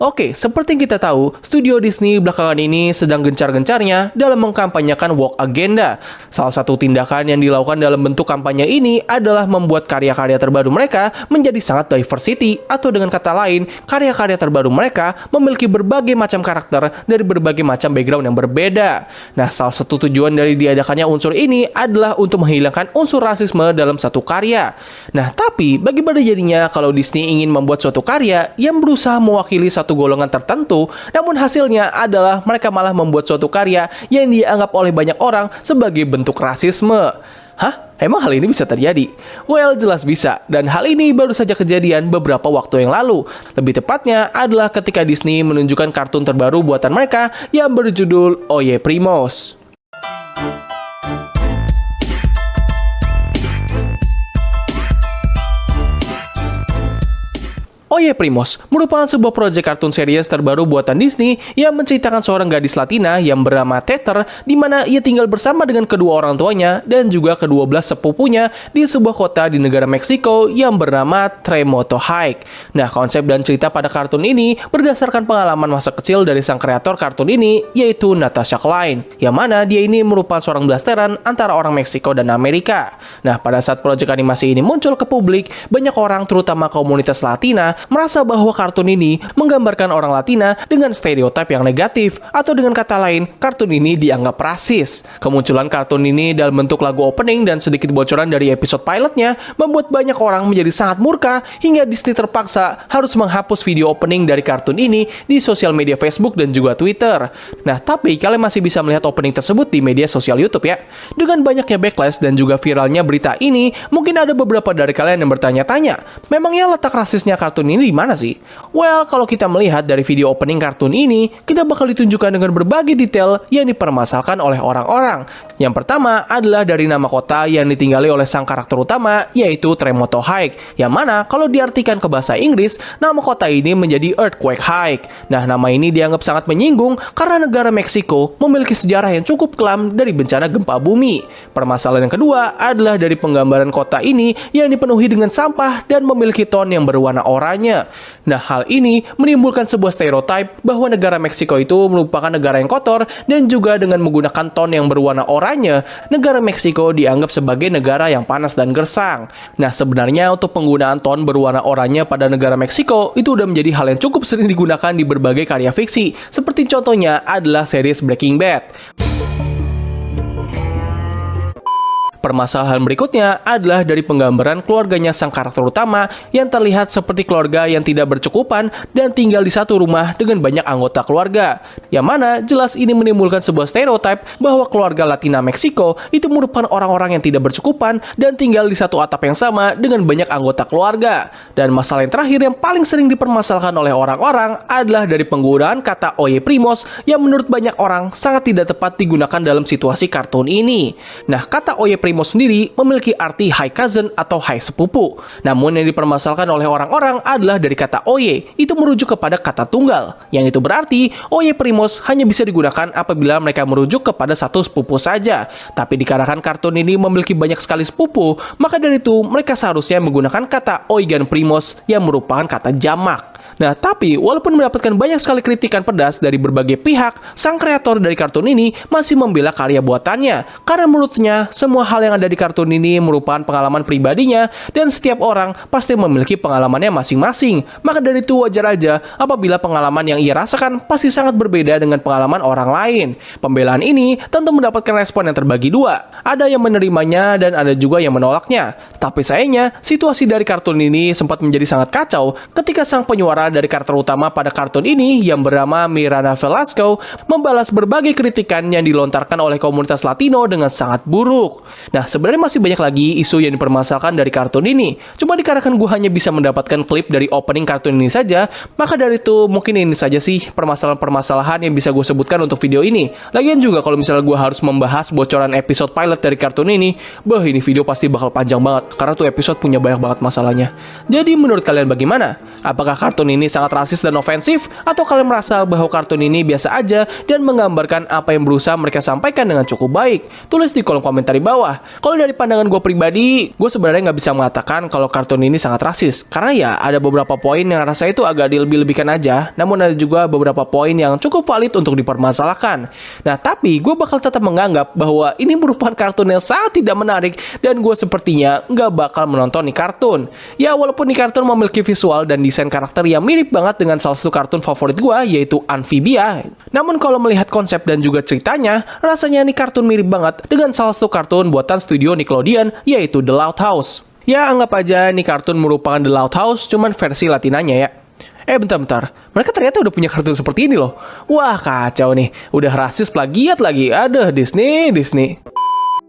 Oke, seperti yang kita tahu, studio Disney belakangan ini sedang gencar-gencarnya dalam mengkampanyekan woke agenda. Salah satu tindakan yang dilakukan dalam bentuk kampanye ini adalah membuat karya-karya terbaru mereka menjadi sangat diversity, atau dengan kata lain, karya-karya terbaru mereka memiliki berbagai macam karakter dari berbagai macam background yang berbeda. Nah, salah satu tujuan dari diadakannya unsur ini adalah untuk menghilangkan unsur rasisme dalam satu karya. Nah, tapi bagaimana jadinya kalau Disney ingin membuat suatu karya yang berusaha mewakili satu golongan tertentu, namun hasilnya adalah mereka malah membuat suatu karya yang dianggap oleh banyak orang sebagai bentuk rasisme. Hah? Emang hal ini bisa terjadi? Well, jelas bisa, dan hal ini baru saja kejadian beberapa waktu yang lalu. Lebih tepatnya adalah ketika Disney menunjukkan kartun terbaru buatan mereka yang berjudul Oye Primos. Oye Primos merupakan sebuah proyek kartun series terbaru buatan Disney yang menceritakan seorang gadis Latina yang bernama Tether, di mana ia tinggal bersama dengan kedua orang tuanya dan juga ke-12 sepupunya di sebuah kota di negara Meksiko yang bernama Tremoto Hike. Nah, konsep dan cerita pada kartun ini berdasarkan pengalaman masa kecil dari sang kreator kartun ini, yaitu Natasha Klein, yang mana dia ini merupakan seorang blasteran antara orang Meksiko dan Amerika. Nah, pada saat proyek animasi ini muncul ke publik, banyak orang, terutama komunitas Latina, merasa bahwa kartun ini menggambarkan orang Latina dengan stereotip yang negatif, atau dengan kata lain, kartun ini dianggap rasis. Kemunculan kartun ini dalam bentuk lagu opening dan sedikit bocoran dari episode pilotnya membuat banyak orang menjadi sangat murka hingga Disney terpaksa harus menghapus video opening dari kartun ini di sosial media Facebook dan juga Twitter. Nah, tapi kalian masih bisa melihat opening tersebut di media sosial YouTube ya. Dengan banyaknya backlash dan juga viralnya berita ini, mungkin ada beberapa dari kalian yang bertanya-tanya, memangnya letak rasisnya kartun ini di mana sih? Well, kalau kita melihat dari video opening kartun ini, kita bakal ditunjukkan dengan berbagai detail yang dipermasalahkan oleh orang-orang. Yang pertama adalah dari nama kota yang ditinggali oleh sang karakter utama, yaitu Tremoto Hike, yang mana kalau diartikan ke bahasa Inggris, nama kota ini menjadi Earthquake Hike. Nah, nama ini dianggap sangat menyinggung karena negara Meksiko memiliki sejarah yang cukup kelam dari bencana gempa bumi. Permasalahan yang kedua adalah dari penggambaran kota ini yang dipenuhi dengan sampah dan memiliki ton yang berwarna oranye. Nah, hal ini menimbulkan sebuah stereotip bahwa negara Meksiko itu merupakan negara yang kotor, dan juga dengan menggunakan ton yang berwarna oranye, negara Meksiko dianggap sebagai negara yang panas dan gersang. Nah, sebenarnya untuk penggunaan ton berwarna oranye pada negara Meksiko itu udah menjadi hal yang cukup sering digunakan di berbagai karya fiksi, seperti contohnya adalah series Breaking Bad. Permasalahan berikutnya adalah dari penggambaran keluarganya sang karakter utama yang terlihat seperti keluarga yang tidak bercukupan dan tinggal di satu rumah dengan banyak anggota keluarga. Yang mana jelas ini menimbulkan sebuah stereotip bahwa keluarga Latina Meksiko itu merupakan orang-orang yang tidak bercukupan dan tinggal di satu atap yang sama dengan banyak anggota keluarga. Dan masalah yang terakhir yang paling sering dipermasalahkan oleh orang-orang adalah dari penggunaan kata Oye Primos yang menurut banyak orang sangat tidak tepat digunakan dalam situasi kartun ini. Nah, kata Oye Primos sendiri memiliki arti high cousin atau high sepupu. Namun yang dipermasalahkan oleh orang-orang adalah dari kata Oye, itu merujuk kepada kata tunggal. Yang itu berarti Oye Primos hanya bisa digunakan apabila mereka merujuk kepada satu sepupu saja. Tapi dikarenakan kartun ini memiliki banyak sekali sepupu, maka dari itu mereka seharusnya menggunakan kata Oigan Primos yang merupakan kata jamak. Nah, tapi walaupun mendapatkan banyak sekali kritikan pedas dari berbagai pihak, sang kreator dari kartun ini masih membela karya buatannya. Karena menurutnya, semua hal yang ada di kartun ini merupakan pengalaman pribadinya, dan setiap orang pasti memiliki pengalamannya masing-masing. Maka dari itu wajar aja apabila pengalaman yang ia rasakan pasti sangat berbeda dengan pengalaman orang lain. Pembelaan ini tentu mendapatkan respon yang terbagi dua. Ada yang menerimanya dan ada juga yang menolaknya. Tapi sayangnya, situasi dari kartun ini sempat menjadi sangat kacau ketika sang penyuara dari karakter utama pada kartun ini yang bernama Miranda Velasco membalas berbagai kritikan yang dilontarkan oleh komunitas Latino dengan sangat buruk. Nah, sebenarnya masih banyak lagi isu yang dipermasalahkan dari kartun ini. Cuma dikarenakan gue hanya bisa mendapatkan klip dari opening kartun ini saja, maka dari itu mungkin ini saja sih permasalahan-permasalahan yang bisa gue sebutkan untuk video ini. Lagian juga kalau misalnya gue harus membahas bocoran episode pilot dari kartun ini, ini video pasti bakal panjang banget karena tuh episode punya banyak banget masalahnya. Jadi menurut kalian bagaimana? Apakah kartun ini sangat rasis dan ofensif, atau kalian merasa bahwa kartun ini biasa aja dan menggambarkan apa yang berusaha mereka sampaikan dengan cukup baik? Tulis di kolom komentar di bawah. Kalau dari pandangan gue pribadi, gue sebenarnya nggak bisa mengatakan kalau kartun ini sangat rasis, karena ya ada beberapa poin yang rasa itu agak dilebih-lebihkan aja, namun ada juga beberapa poin yang cukup valid untuk dipermasalahkan. Nah, tapi gue bakal tetap menganggap bahwa ini merupakan kartun yang sangat tidak menarik dan gue sepertinya nggak bakal menonton nih kartun. Ya, walaupun nih kartun memiliki visual dan desain karakter yang mirip banget dengan salah satu kartun favorit gue, yaitu Amphibia. Namun kalau melihat konsep dan juga ceritanya, rasanya nih kartun mirip banget dengan salah satu kartun buatan studio Nickelodeon, yaitu The Loud House. Ya, anggap aja nih kartun merupakan The Loud House, cuman versi latinanya ya. Bentar. Mereka ternyata udah punya kartun seperti ini loh. Wah, kacau nih. Udah rasis plagiat lagi. Aduh, Disney.